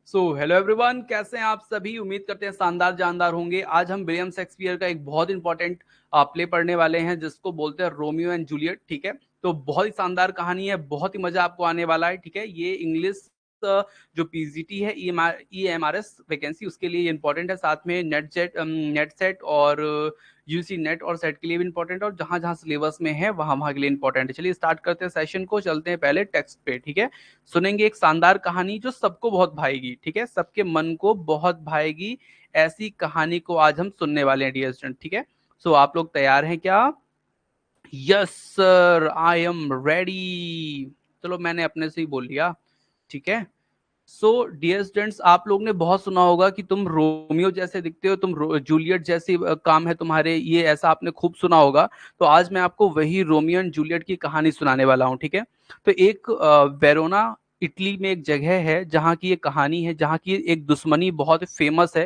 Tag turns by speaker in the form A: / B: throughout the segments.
A: Hello everyone, कैसे हैं आप सभी। उम्मीद करते हैं शानदार जानदार होंगे। आज हम विलियम शेक्सपियर का एक बहुत इंपॉर्टेंट प्ले पढ़ने वाले हैं जिसको बोलते हैं रोमियो एंड जूलियट। ठीक है, तो बहुत ही शानदार कहानी है, बहुत ही मजा आपको आने वाला है। ठीक है, ये इंग्लिश जो पीजीटी है, ईएमआरएस वैकेंसी, उसके लिए इंपॉर्टेंट है। साथ में नेट सेट और यूसी नेट और सेट के लिए भी इंपॉर्टेंट है, और जहां जहां सिलेबस में है वहां वहां के लिए इंपॉर्टेंट है। चलिए स्टार्ट करते हैं सेशन को, चलते हैं पहले टेक्स्ट पे। ठीक है, सुनेंगे एक शानदार कहानी जो सबको बहुत भाएगी। ठीक है, सबके मन को बहुत भाएगी। ऐसी कहानी को आज हम सुनने वाले हैं डियर स्टूडेंट। ठीक है, आप लोग तैयार हैं क्या? Yes sir, I am ready. चलो, मैंने अपने से ही बोल लिया। ठीक है, डियर स्टूडेंट्स, आप लोग ने बहुत सुना होगा कि तुम रोमियो जैसे दिखते हो, जूलियट जैसी काम है तुम्हारे, ये ऐसा आपने खूब सुना होगा। तो आज मैं आपको वही रोमियो एंड जूलियट की कहानी सुनाने वाला हूँ। ठीक है, तो एक वेरोना इटली में एक जगह है जहाँ की ये कहानी है, जहाँ की एक दुश्मनी बहुत फेमस है।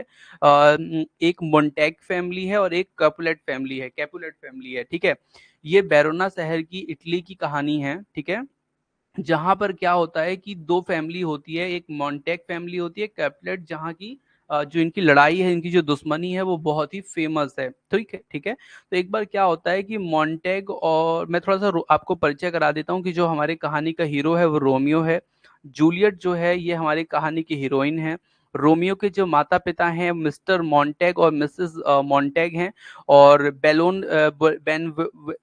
A: एक मोन्टेग फैमिली है और एक कैपुलेट फैमिली है। ठीक है, ये वेरोना शहर की इटली की कहानी है। ठीक है, जहां पर क्या होता है कि दो फैमिली होती है, एक मॉन्टेक फैमिली होती है, कैपुलेट, जहाँ की जो इनकी लड़ाई है, इनकी जो दुश्मनी है वो बहुत ही फेमस है। ठीक है, ठीक है। तो एक बार क्या होता है कि मॉन्टेग, और मैं थोड़ा सा आपको परिचय करा देता हूँ कि जो हमारी कहानी का हीरो है वो रोमियो है। जूलियट जो है ये हमारी कहानी की हीरोइन है। रोमियो के जो माता पिता हैं मिस्टर मॉन्टेग और मिसेस मॉन्टेग हैं। और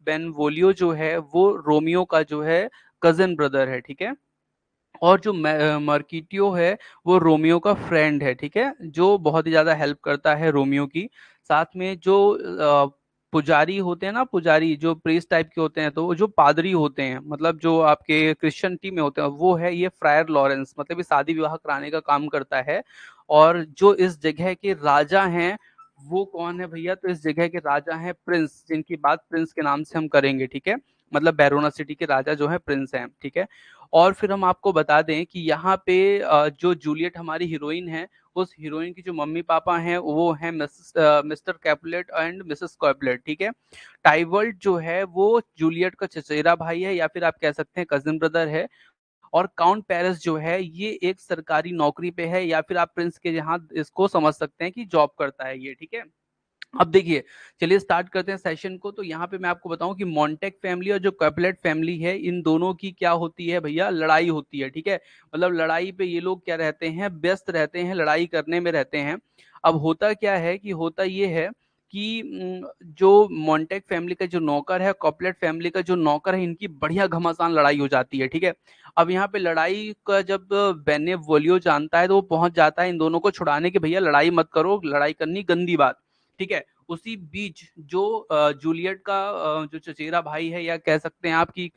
A: बेनवोलियो जो है वो रोमियो का जो है कजन ब्रदर है। ठीक है, और जो मर्किटियो है वो रोमियो का फ्रेंड है। ठीक है, जो बहुत ही ज्यादा हेल्प करता है रोमियो की। साथ में जो पुजारी होते हैं ना, पुजारी जो प्रीस्ट टाइप के होते हैं, तो वो जो पादरी होते हैं, मतलब जो आपके क्रिश्चियनिटी में होते हैं, वो है ये फ्रायर लॉरेंस, मतलब ये शादी विवाह कराने का काम करता है। और जो इस जगह के राजा हैं वो कौन है भैया? तो इस जगह के राजा हैं प्रिंस, जिनकी बात प्रिंस के नाम से हम करेंगे। ठीक है, मतलब बैरोना सिटी के राजा जो है प्रिंस हैं। ठीक है, और फिर हम आपको बता दें कि यहाँ पे जो जूलियट हमारी हीरोइन है, उस हीरोइन की जो मम्मी पापा हैं वो हैं mister Capulet and Mrs Capulet. ठीक है, टाइवर्ट जो है वो जूलियट का चचेरा भाई है, या फिर आप कह सकते हैं कजिन ब्रदर है। और काउंट पेरिस जो है ये एक सरकारी नौकरी पे है, या फिर आप प्रिंस के यहाँ इसको समझ सकते हैं कि जॉब करता है ये। ठीक है, अब देखिए, चलिए स्टार्ट करते हैं सेशन को। तो यहाँ पे मैं आपको बताऊं कि मॉन्टेक फैमिली और जो कैपुलेट फैमिली है, इन दोनों की क्या होती है भैया? लड़ाई होती है। ठीक है, मतलब लड़ाई पे ये लोग क्या रहते हैं? व्यस्त रहते हैं, लड़ाई करने में रहते हैं। अब होता क्या है कि होता ये है कि जो मॉन्टेक फैमिली का जो नौकर है, कैपुलेट फैमिली का जो नौकर है, इनकी बढ़िया घमासान लड़ाई हो जाती है। ठीक है, अब यहाँ पे लड़ाई का जब बेनेवोलियो जानता है तो वो पहुंच जाता है इन दोनों को छुड़ाने की, भैया लड़ाई मत करो, लड़ाई करनी गंदी बात। ठीक है, उसी बीच जो जूलियट का जो चचेरा भाई है, या कह सकते हैं आपकी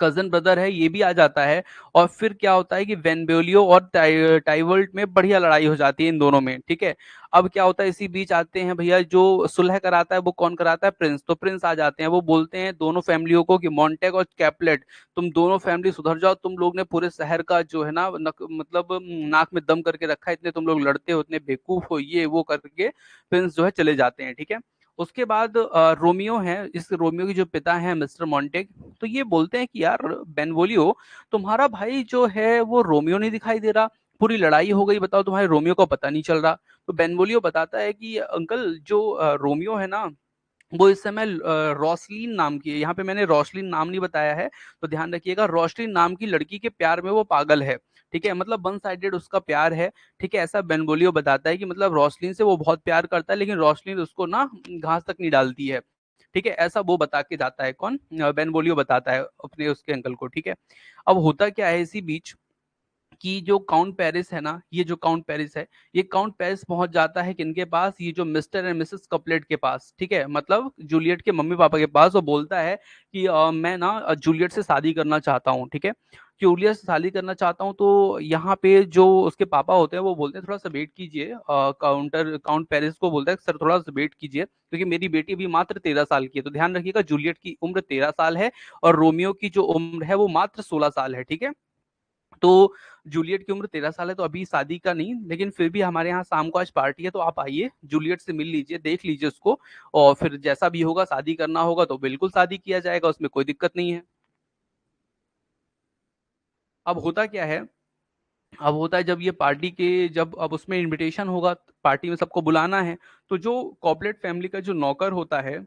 A: कजन ब्रदर है, ये भी आ जाता है। और फिर क्या होता है कि वेनबेलियो और टाइवर्ट में बढ़िया लड़ाई हो जाती है इन दोनों में। ठीक है, अब क्या होता है, इसी बीच आते हैं भैया, जो सुलह कराता है वो कौन कराता है? प्रिंस। तो प्रिंस आ जाते हैं, वो बोलते हैं दोनों फैमिलियों को कि मॉन्टेग और कैपलेट, तुम दोनों फैमिली सुधर जाओ, तुम लोग ने पूरे शहर का जो है ना मतलब नाक में दम करके रखा है, इतने तुम लोग लड़ते हो, इतने बेवकूफ हो, ये वो करके प्रिंस जो है चले जाते हैं। ठीक है, उसके बाद रोमियो है, इस रोमियो के जो पिता हैं मिस्टर मॉन्टेग, तो ये बोलते हैं कि यार बेनवोलियो, तुम्हारा भाई जो है वो रोमियो नहीं दिखाई दे रहा, पूरी लड़ाई हो गई, बताओ तुम्हारे रोमियो को पता नहीं चल रहा। तो बेनवोलियो बताता है कि अंकल, जो रोमियो है ना, वो इस समय रोसलिन नाम की है। यहाँ पे मैंने रोसलिन नाम नहीं बताया है, तो ध्यान रखिएगा, रोसलिन नाम की लड़की के प्यार में वो पागल है। ठीक है, मतलब वन साइडेड उसका प्यार है। ठीक है, ऐसा बेनवोलियो बताता है कि मतलब रोसलिन से वो बहुत प्यार करता है, लेकिन रोसलिन उसको ना घास तक नहीं डालती है। ठीक है, ऐसा वो बता के जाता है, कौन? बेनवोलियो बताता है अपने उसके अंकल को। ठीक है, अब होता क्या है, इसी बीच कि जो काउंट पेरिस है ना, ये जो काउंट पेरिस है, ये काउंट पेरिस पहुंच जाता है किनके पास? ये जो मिस्टर एंड मिसेस कपलेट के पास। ठीक है, मतलब जूलियट के मम्मी पापा के पास। वो बोलता है कि मैं ना जूलियट से शादी करना चाहता हूँ। ठीक है, जूलियट से शादी करना चाहता हूँ। तो यहाँ पे जो उसके पापा होते हैं वो बोलते हैं थोड़ा सा वेट कीजिए। काउंट पेरिस को बोलता है सर थोड़ा सा वेट कीजिए, क्योंकि मेरी बेटी अभी मात्र 13 साल की है। तो ध्यान रखिएगा, जूलियट की उम्र 13 साल है, और रोमियो की जो उम्र है वो मात्र 16 साल है। ठीक है, तो जूलियट की उम्र 13 साल है, तो अभी शादी का नहीं, लेकिन फिर भी हमारे यहाँ शाम को आज पार्टी है, तो आप आइए, जूलियट से मिल लीजिए, देख लीजिए उसको, और फिर जैसा भी होगा, शादी करना होगा तो बिल्कुल शादी किया जाएगा, उसमें कोई दिक्कत नहीं है। अब होता क्या है अब होता है जब ये पार्टी के जब अब उसमें इनविटेशन होगा, पार्टी में सबको बुलाना है, तो जो कॉर्पोरेट फैमिली का जो नौकर होता है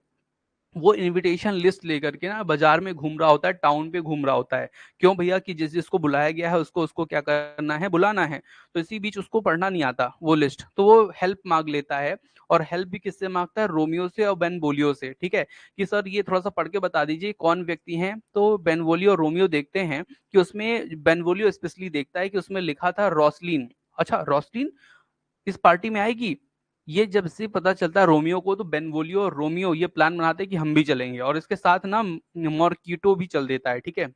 A: वो इनविटेशन लिस्ट लेकर के ना बाजार में घूम रहा होता है, टाउन पे घूम रहा होता है। क्यों भैया कि जिस जिसको बुलाया गया है उसको उसको क्या करना है, बुलाना है। तो इसी बीच उसको पढ़ना नहीं आता वो लिस्ट, तो वो हेल्प मांग लेता है। और हेल्प भी किससे मांगता है, रोमियो से और बेनवोलियो से, ठीक है। कि सर ये थोड़ा सा पढ़ के बता दीजिए कौन व्यक्ति हैं। तो बेनवोलियो और रोमियो देखते हैं कि उसमें बेनवोलियो स्पेशली देखता है कि उसमें लिखा था रॉसलिन। अच्छा रॉसलिन इस पार्टी में आएगी। ये जब से पता चलता है रोमियो को, तो बेनवोलियो और रोमियो ये प्लान बनाते हैं कि हम भी चलेंगे, और इसके साथ ना मॉर्किटो भी चल देता है, ठीक है।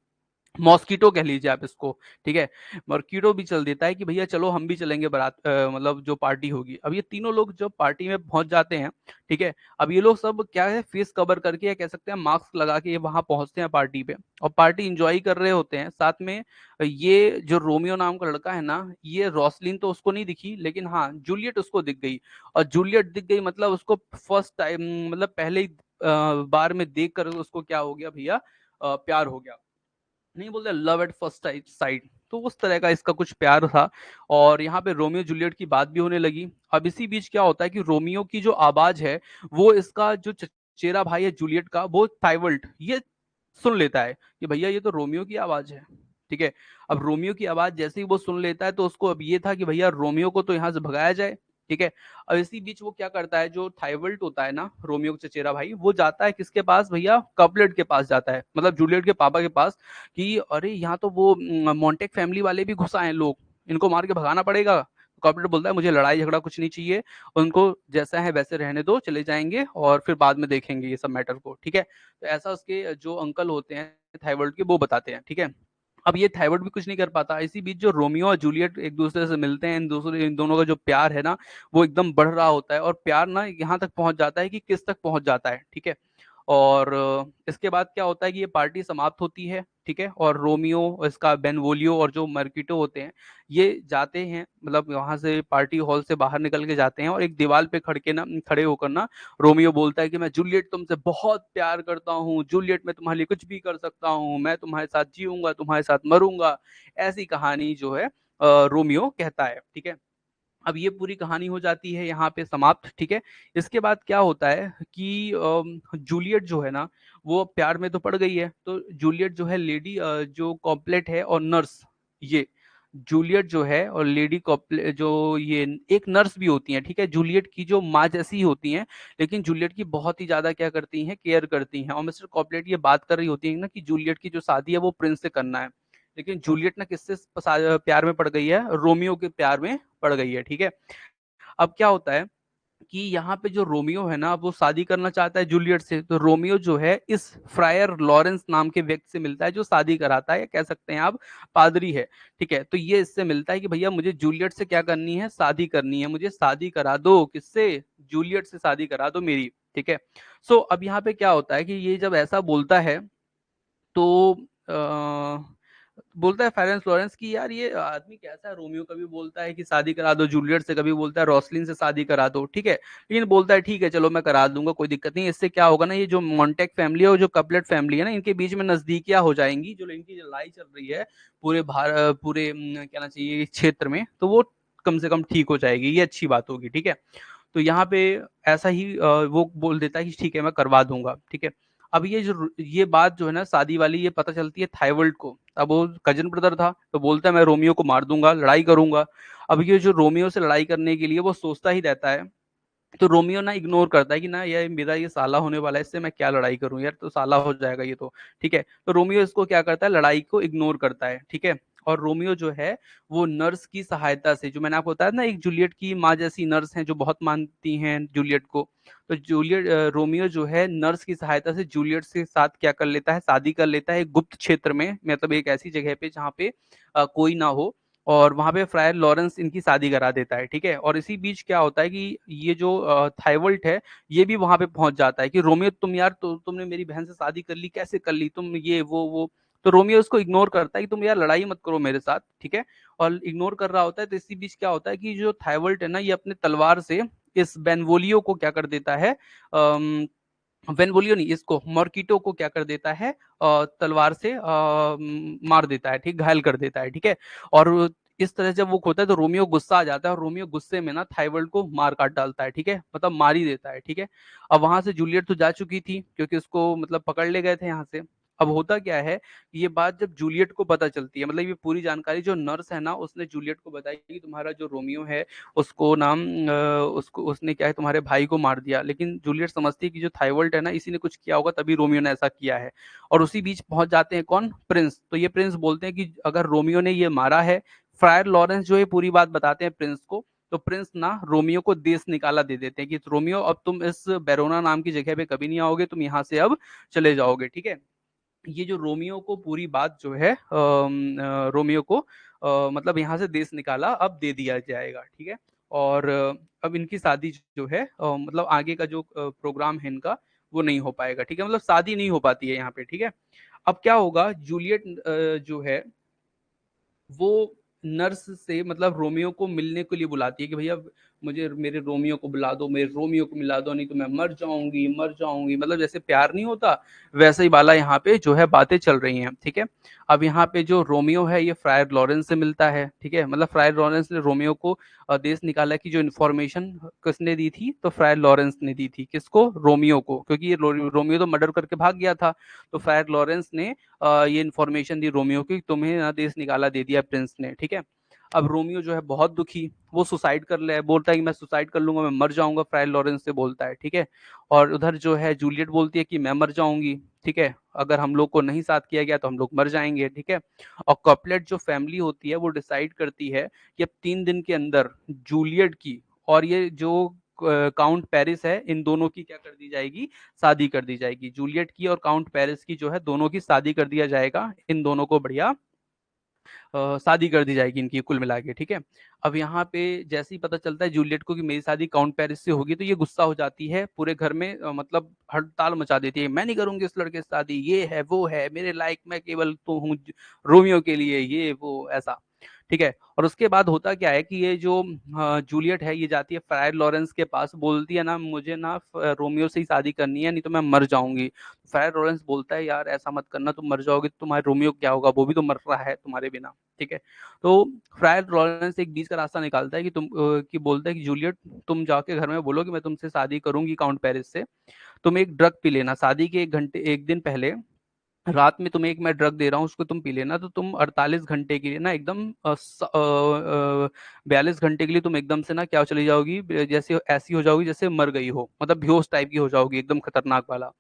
A: मॉस्किटो कह लीजिए आप इसको, ठीक है। मॉर्किटो भी चल देता है कि भैया चलो हम भी चलेंगे बारात, मतलब जो पार्टी होगी। अब ये तीनों लोग जब पार्टी में पहुंच जाते हैं, ठीक है। अब ये लोग सब क्या है, फेस कवर करके या कह सकते हैं मास्क लगा के ये वहां पहुंचते हैं पार्टी पे, और पार्टी इंजॉय कर रहे होते हैं साथ में। ये जो रोमियो नाम का लड़का है ना, ये रॉसलिन तो उसको नहीं दिखी, लेकिन हाँ जूलियट उसको दिख गई। और जूलियट दिख गई मतलब उसको फर्स्ट टाइम, मतलब पहले ही बार में देख कर उसको क्या हो गया भैया, प्यार हो गया। नहीं बोलते लव एट फर्स्ट साइट, तो उस तरह का इसका कुछ प्यार था। और यहाँ पे रोमियो जूलियट की बात भी होने लगी। अब इसी बीच क्या होता है कि रोमियो की जो आवाज है, वो इसका जो चचेरा भाई है जूलियट का, वो थाइवल्ट ये सुन लेता है कि भैया ये तो रोमियो की आवाज है, ठीक है। अब रोमियो की आवाज जैसे ही वो सुन लेता है, तो उसको अब ये था कि भैया रोमियो को तो यहाँ से भगाया जाए, ठीक है। अब इसी बीच वो क्या करता है, जो थाइवल्ट होता है ना रोमियो का चचेरा भाई, वो जाता है किसके पास भैया, कपलेट के पास जाता है, मतलब जूलियट के पापा के पास। कि अरे यहाँ तो वो मॉन्टेक फैमिली वाले भी घुस आए हैं लोग, इनको मार के भगाना पड़ेगा। कॉर्पोरेट बोलता है मुझे लड़ाई झगड़ा कुछ नहीं चाहिए, उनको जैसा है वैसे रहने दो, चले जाएंगे और फिर बाद में देखेंगे ये सब मैटर को, ठीक है। तो ऐसा उसके जो अंकल होते हैं थाइवर्ड के, वो बताते हैं, ठीक है। अब ये थाइवर्ड भी कुछ नहीं कर पाता। इसी बीच जो रोमियो और जूलियट एक दूसरे से मिलते हैं, इन दोनों का जो प्यार है ना, वो एकदम बढ़ रहा होता है। और प्यार ना यहाँ तक पहुंच जाता है कि किस तक पहुंच जाता है, ठीक है। और इसके बाद क्या होता है कि ये पार्टी समाप्त होती है, ठीक है। और रोमियो, इसका बेनवोलियो और जो मर्किटो होते हैं, ये जाते हैं, मतलब वहां से पार्टी हॉल से बाहर निकल के जाते हैं, और एक दीवार पे खड़े होकर ना रोमियो बोलता है कि मैं जूलियट तुमसे बहुत प्यार करता हूँ, जूलियट मैं तुम्हारे लिए कुछ भी कर सकता हूँ, मैं तुम्हारे साथ जीऊंगा, तुम्हारे साथ मरूंगा। ऐसी कहानी जो है रोमियो कहता है, ठीक है। अब ये पूरी कहानी हो जाती है यहाँ पे समाप्त, ठीक है। इसके बाद क्या होता है कि जूलियट जो है ना, वो प्यार में तो पड़ गई है। तो जूलियट जो है लेडी जो कॉपलेट है और नर्स, ये जूलियट जो है और लेडी कॉपले जो ये एक नर्स भी होती हैं, ठीक है। जूलियट की जो माँ जैसी ही होती हैं, लेकिन जूलियट की बहुत ही ज्यादा क्या करती हैं, केयर करती हैं। और मिस्टर कॉपलेट ये बात कर रही होती है ना कि जूलियट की जो शादी है वो प्रिंस से करना है। लेकिन जूलियट ना किससे प्यार में पड़ गई है, रोमियो के प्यार में पड़ गई है, ठीक है। अब क्या होता है कि यहाँ पे जो रोमियो है ना, वो शादी करना चाहता है जूलियट से। तो रोमियो जो है इस फ्रायर लॉरेंस नाम के व्यक्ति से मिलता है, जो शादी कराता है, या कह सकते हैं आप पादरी है, ठीक है। तो ये इससे मिलता है कि भैया मुझे जूलियट से क्या करनी है, शादी करनी है, मुझे शादी करा दो, किससे, जूलियट से शादी करा दो मेरी, ठीक है। सो अब यहाँ पे क्या होता है कि ये जब ऐसा बोलता है, तो बोलता है फेरेंस लॉरेंस की यार ये आदमी कैसा है, रोमियो कभी बोलता है कि शादी करा दो जूलियट से, कभी बोलता है रॉसलिन से शादी करा दो, ठीक है। लेकिन बोलता है ठीक है चलो मैं करा दूंगा, कोई दिक्कत नहीं। इससे क्या होगा ना, ये जो मॉन्टेक फैमिली है और जो कपलेट फैमिली है ना, इनके बीच में नजदीकियां हो जाएंगी। जो इनकी लड़ाई चल रही है पूरे कहना चाहिए क्षेत्र में, तो वो कम से कम ठीक हो जाएगी, ये अच्छी बात होगी, ठीक है। तो यहाँ पे ऐसा ही वो बोल देता है कि ठीक है मैं करवा दूंगा, ठीक है। अब ये बात जो है ना शादी वाली, ये पता चलती है थाइवल्ट को। अब वो कजन ब्रदर था, तो बोलता है मैं रोमियो को मार दूंगा, लड़ाई करूंगा। अब ये जो रोमियो से लड़ाई करने के लिए वो सोचता ही रहता है। तो रोमियो ना इग्नोर करता है कि ना ये मेरा ये साला होने वाला है, इससे मैं क्या लड़ाई करूं यार, तो साला हो जाएगा ये तो, ठीक है। तो रोमियो इसको क्या करता है, लड़ाई को इग्नोर करता है, ठीक है। और रोमियो जो है वो नर्स की सहायता से, जो मैंने आपको बताया ना एक जूलियट की माँ जैसी नर्स हैं जो बहुत मानती हैं जूलियट को। तो रोमियो जो है नर्स की सहायता से जूलियट के साथ क्या कर लेता है, शादी कर लेता है एक गुप्त क्षेत्र में, मतलब एक ऐसी जगह पे जहाँ पे कोई ना हो। और वहां पे फ्रायर लॉरेंस इनकी शादी करा देता है, ठीक है। और इसी बीच क्या होता है कि ये जो थाइवल्ट है, ये भी वहां पे पहुंच जाता है कि रोमियो तुम यार, तुमने मेरी बहन से शादी कर ली, कैसे कर ली तुम, ये वो। तो रोमियो उसको इग्नोर करता है कि तुम यार लड़ाई मत करो मेरे साथ, ठीक है। और इग्नोर कर रहा होता है। तो इसी बीच क्या होता है कि जो थाइवल्ट है ना, ये अपने तलवार से इस बेनवोलियो को क्या कर देता है, वेनवोलियो नहीं, इसको मॉर्किटो को क्या कर देता है, तलवार से मार देता है, ठीक, घायल कर देता है, ठीक है। और किस तरह से जब वो खोता है तो रोमियो गुस्सा आ जाता है और रोमियो गुस्से में ना थाईवर्ल्ड को मार काट डालता है, ठीक है, मतलब मार ही देता है, ठीक है। अब वहां से जूलियट तो जा चुकी थी क्योंकि उसको मतलब पकड़ ले गए थे यहाँ से। अब होता क्या है, ये बात जब जूलियट को पता चलती है, मतलब ये पूरी जानकारी जो नर्स है ना उसने जूलियट को बताई कि तुम्हारा जो रोमियो है उसको नाम उसको उसने क्या है तुम्हारे भाई को मार दिया, लेकिन जूलियट समझती है कि जो थाईवर्ल्ड है ना इसी ने कुछ किया होगा तभी रोमियो ने ऐसा किया है। और उसी बीच पहुंच जाते हैं कौन, प्रिंस। तो ये प्रिंस बोलते हैं कि अगर रोमियो ने ये मारा है, फ्रायर लॉरेंस जो ये पूरी बात बताते हैं प्रिंस को, तो प्रिंस ना रोमियो को देश निकाला दे देते हैं कि रोमियो अब तुम इस बेरोना नाम की जगह पे कभी नहीं आओगे, तुम यहाँ से अब चले जाओगे, ठीक है। ये जो रोमियो को पूरी बात जो है रोमियो को मतलब यहाँ से देश निकाला अब दे दिया जाएगा, ठीक है। और अब इनकी शादी जो है मतलब आगे का जो प्रोग्राम है इनका वो नहीं हो पाएगा, ठीक है, मतलब शादी नहीं हो पाती है यहाँ पे, ठीक है। अब क्या होगा, जूलियट जो है वो नर्स से मतलब रोमियो को मिलने के लिए बुलाती है कि भैया मुझे मेरे रोमियो को बुला दो, मेरे रोमियो को मिला दो, नहीं तो मैं मर जाऊंगी मर जाऊंगी, मतलब जैसे प्यार नहीं होता वैसे ही वाला यहाँ पे जो है बातें चल रही हैं, ठीक है। अब यहाँ पे जो रोमियो है ये फ्रायर लॉरेंस से मिलता है, ठीक है, मतलब फ्रायर लॉरेंस ने रोमियो को देश निकाला की जो इन्फॉर्मेशन किसने दी थी, तो फ्रायर लॉरेंस ने दी थी, किसको, रोमियो को, क्योंकि ये रोमियो तो मर्डर करके भाग गया था। तो फ्रायर लॉरेंस ने ये इन्फॉर्मेशन दी रोमियो की, तुम्हें ना देश निकाला दे दिया प्रिंस ने, ठीक है। अब रोमियो जो है बहुत दुखी, वो सुसाइड कर ले, बोलता है कि मैं सुसाइड कर लूंगा, मैं मर जाऊंगा, फ्रायर लॉरेंस से बोलता है, ठीक है। और उधर जो है जूलियट बोलती है कि मैं मर जाऊंगी, ठीक है, अगर हम लोग को नहीं साथ किया गया तो हम लोग मर जाएंगे, ठीक है। और कॉपलेट जो फैमिली होती है वो डिसाइड करती है कि अब 3 दिन के अंदर जूलियट की और ये जो काउंट पेरिस है इन दोनों की क्या कर दी जाएगी, शादी कर दी जाएगी। जूलियट की और काउंट पेरिस की जो है दोनों की शादी कर दिया जाएगा, इन दोनों को बढ़िया शादी कर दी जाएगी इनकी कुल मिला के, ठीक है। अब यहाँ पे जैसे ही पता चलता है जूलियट को कि मेरी शादी काउंट पेरिस से होगी तो ये गुस्सा हो जाती है, पूरे घर में मतलब हड़ताल मचा देती है, मैं नहीं करूंगी इस लड़के से शादी, ये है वो है मेरे लायक, मैं केवल तो हूँ रोमियो के लिए, ये वो ऐसा, ठीक है। और उसके बाद होता क्या है कि ये जो जूलियट है ये जाती है फ्रायर लॉरेंस के पास, बोलती है ना मुझे ना रोमियो से ही शादी करनी है नहीं तो मैं मर जाऊंगी। फ्रायर लॉरेंस बोलता है यार ऐसा मत करना, तुम मर जाओगे तो तुम्हारे रोमियो क्या होगा, वो भी तो मर रहा है तुम्हारे बिना, ठीक है। तो फ्रायर लॉरेंस एक बीच का रास्ता निकालता है कि कि बोलता है कि जूलियट तुम जाके घर में बोलो कि मैं तुमसे शादी करूंगी काउंट पेरिस से, तुम एक ड्रग पी लेना शादी के 1 घंटे 1 दिन पहले, रात में तुम्हें एक मैं ड्रग दे रहा हूँ उसको तुम पी लेना, तो तुम 48 घंटे के लिए ना एकदम 42 घंटे के लिए तुम एकदम से ना क्या चली जाओगी, जैसे ऐसी हो जाओगी जैसे मर गई हो, मतलब बेहोश टाइप की हो जाओगी एकदम खतरनाक वाला।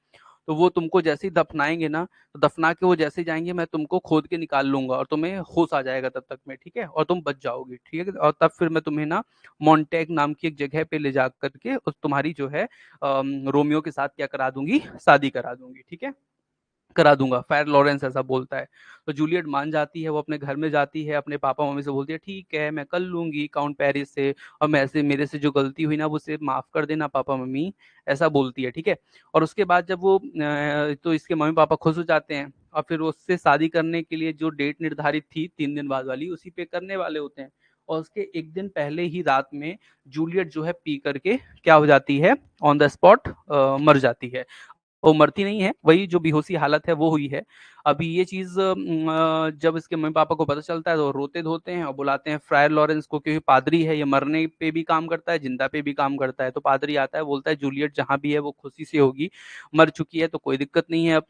A: तो वो तुमको जैसे ही दफनाएंगे ना, तो दफना के वो जैसे ही जाएंगे मैं तुमको खोद के निकाल लूंगा और तुम्हें होश आ जाएगा तब तक में, ठीक है, और तुम बच जाओगी, ठीक है। और तब फिर मैं तुम्हें ना मॉन्टेग नाम की एक जगह पे ले जा करके उस तुम्हारी जो है रोमियो के साथ क्या करा दूंगी, शादी करा दूंगी, ठीक है, करा दूंगा, फायर लॉरेंस ऐसा बोलता है। तो जूलियट मान जाती है, वो अपने घर में जाती है, अपने पापा मम्मी से बोलती है ठीक है मैं कर लूंगी काउंट पेरिस से, और मैं ऐसे मेरे से जो गलती हुई ना वो सिर्फ माफ कर देना पापा मम्मी, ऐसा बोलती है, ठीक है। और उसके बाद जब वो तो इसके मम्मी पापा खुश हो जाते हैं और फिर उससे शादी करने के लिए जो डेट निर्धारित थी 3 दिन बाद वाली उसी पे करने वाले होते हैं। और उसके 1 दिन पहले ही रात में जूलियट जो है पी करके क्या हो जाती है, ऑन द स्पॉट मर जाती है। वो मरती नहीं है, वही जो बेहोशी हालत है वो हुई है। अभी ये चीज़ जब इसके मम्मी-पापा को पता चलता है तो रोते-धोते हैं और बुलाते हैं फ्रायर लॉरेंस को, क्योंकि पादरी है, ये मरने पे भी काम करता है, जिंदा पे भी काम करता है। तो पादरी आता है, बोलता है जूलियट जहाँ भी है वो खुशी से होगी, मर चुकी है तो कोई दिक्कत नहीं है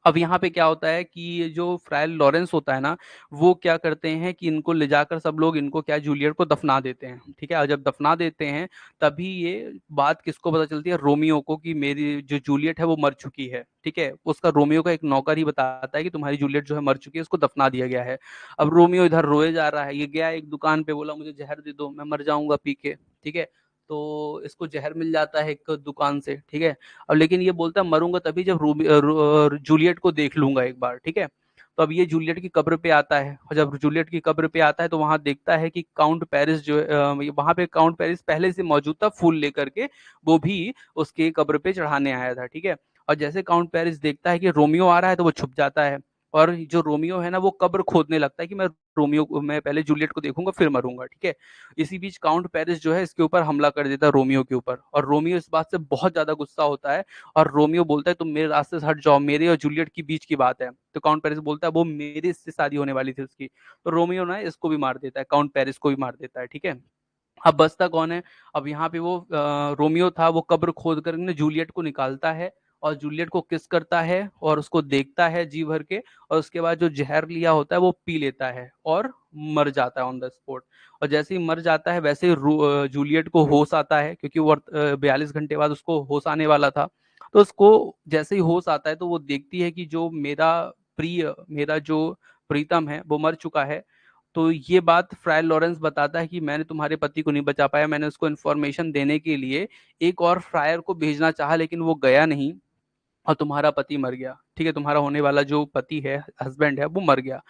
A: अब यहाँ पे क्या होता है कि ये जो फ्रायर लॉरेंस होता है ना, वो क्या करते हैं कि इनको ले जाकर सब लोग इनको क्या जूलियट को दफना देते हैं, ठीक है। और जब दफना देते हैं तभी ये बात किसको पता चलती है, रोमियो को, कि मेरी जो जूलियट है वो मर चुकी है, ठीक है। उसका रोमियो का एक नौकर ही बताता है कि तुम्हारी जूलियट जो है मर चुकी है, उसको दफना दिया गया है। अब रोमियो इधर रोए जा रहा है, ये गया एक दुकान पे, बोला मुझे जहर दे दो मैं मर जाऊंगा पी के, ठीक है। तो इसको जहर मिल जाता है एक दुकान से, ठीक है। अब लेकिन ये बोलता है मरूंगा तभी जब जूलियट को देख लूंगा एक बार, ठीक है। तो अब ये जूलियट की कब्र पे आता है, और जब जूलियट की कब्र पे आता है तो वहां देखता है कि काउंट पेरिस जो वहां पे काउंट पेरिस पहले से मौजूद था, फूल लेकर के, वो भी उसके कब्र पे चढ़ाने आया था, ठीक है। और जैसे काउंट पेरिस देखता है कि रोमियो आ रहा है तो वो छुप जाता है, और जो रोमियो है ना वो कब्र खोदने लगता है कि मैं पहले जूलियट को देखूंगा फिर मरूंगा, ठीक है। इसी बीच काउंट पेरिस जो है इसके ऊपर हमला कर देता है रोमियो के ऊपर, और रोमियो इस बात से बहुत ज्यादा गुस्सा होता है, और रोमियो बोलता है तुम मेरे रास्ते से हट जाओ, मेरे और जूलियट के बीच की बात है। तो काउंट पेरिस बोलता है वो मेरे इससे शादी होने वाली थी उसकी। तो रोमियो ना इसको भी मार देता है, काउंट पेरिस को भी मार देता है, ठीक है। अब बचता कौन है? अब यहाँ पे वो रोमियो था, वो कब्र खोद कर ने जूलियट को निकालता है, और जूलियट को किस करता है और उसको देखता है जी भर के, और उसके बाद जो जहर लिया होता है वो पी लेता है और मर जाता है ऑन द स्पॉट। और जैसे ही मर जाता है वैसे ही जूलियट को होश आता है, क्योंकि वो 42 घंटे बाद उसको होश आने वाला था। तो उसको जैसे ही होश आता है तो वो देखती है कि जो मेरा जो प्रीतम है वो मर चुका है। तो ये बात फ्रायर लॉरेंस बताता है कि मैंने तुम्हारे पति को नहीं बचा पाया, मैंने उसको इन्फॉर्मेशन देने के लिए एक और फ्रायर को भेजना चाहा लेकिन वो गया नहीं, और तुम्हारा पति मर गया, ठीक है, तुम्हारा होने वाला जो पति है, हस्बैंड है, वो मर गया।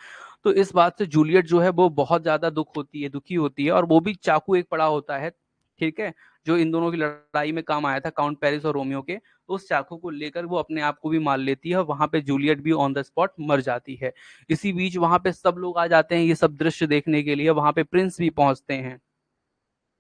A: तो इस बात से जूलियट जो है वो बहुत ज्यादा दुखी होती है, और वो भी चाकू एक पड़ा होता है, ठीक है, जो इन दोनों की लड़ाई में काम आया था, काउंट पेरिस और रोमियो के। तो उस चाकू को लेकर वो अपने आप को भी मार लेती है, और वहां पे जूलियट भी ऑन द स्पॉट मर जाती है। इसी बीच वहां पे सब लोग आ जाते हैं ये सब दृश्य देखने के लिए, वहां पे प्रिंस भी पहुंचते हैं,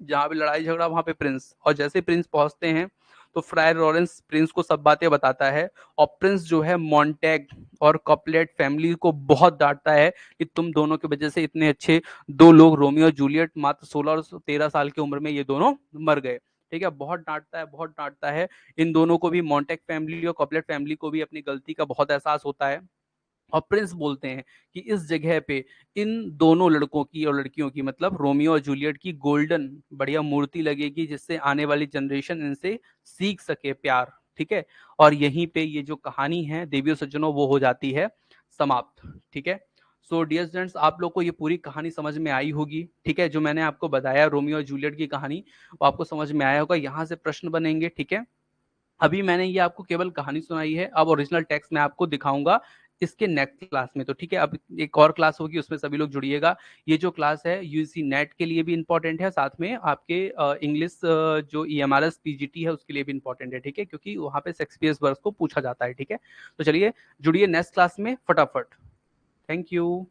A: जहाँ पे लड़ाई झगड़ा वहां पे प्रिंस, और जैसे प्रिंस पहुंचते हैं तो फ्रायर लॉरेंस प्रिंस को सब बातें बताता है, और प्रिंस जो है मॉन्टेग और कॉपलेट फैमिली को बहुत डांटता है कि तुम दोनों की वजह से इतने अच्छे दो लोग, रोमियो और जूलियट, मात्र 16 और 13 साल की उम्र में ये दोनों मर गए, ठीक है। बहुत डांटता है, बहुत डांटता है। इन दोनों को भी, मॉन्टेग फैमिली और कॉपलेट फैमिली को भी अपनी गलती का बहुत एहसास होता है, और प्रिंस बोलते हैं कि इस जगह पे इन दोनों लड़कों की और लड़कियों की, मतलब रोमियो और जूलियट की गोल्डन बढ़िया मूर्ति लगेगी, जिससे आने वाली जनरेशन इनसे सीख सके प्यार, ठीक है। और यहीं पे ये जो कहानी है देवियों सज्जनों वो हो जाती है समाप्त, ठीक है। सो डियर स्टूडेंट्स, आप लोग को ये पूरी कहानी समझ में आई होगी, ठीक है, जो मैंने आपको बताया रोमियो और जूलियट की कहानी, वो आपको समझ में आया होगा। यहाँ से प्रश्न बनेंगे, ठीक है। अभी मैंने ये आपको केवल कहानी सुनाई है, अब ओरिजिनल टेक्स्ट मैं आपको दिखाऊंगा इसके नेक्स्ट क्लास में, तो ठीक है। अब एक और क्लास होगी, उसमें सभी लोग जुड़िएगा। ये जो क्लास है यूजीसी नेट के लिए भी इंपॉर्टेंट है, साथ में आपके इंग्लिश जो ईएमआरएस पीजीटी है उसके लिए भी इंपॉर्टेंट है, ठीक है, क्योंकि वहाँ पे शेक्सपियर वर्स को पूछा जाता है, ठीक है। तो चलिए जुड़िए नेक्स्ट क्लास में फटाफट। Thank you.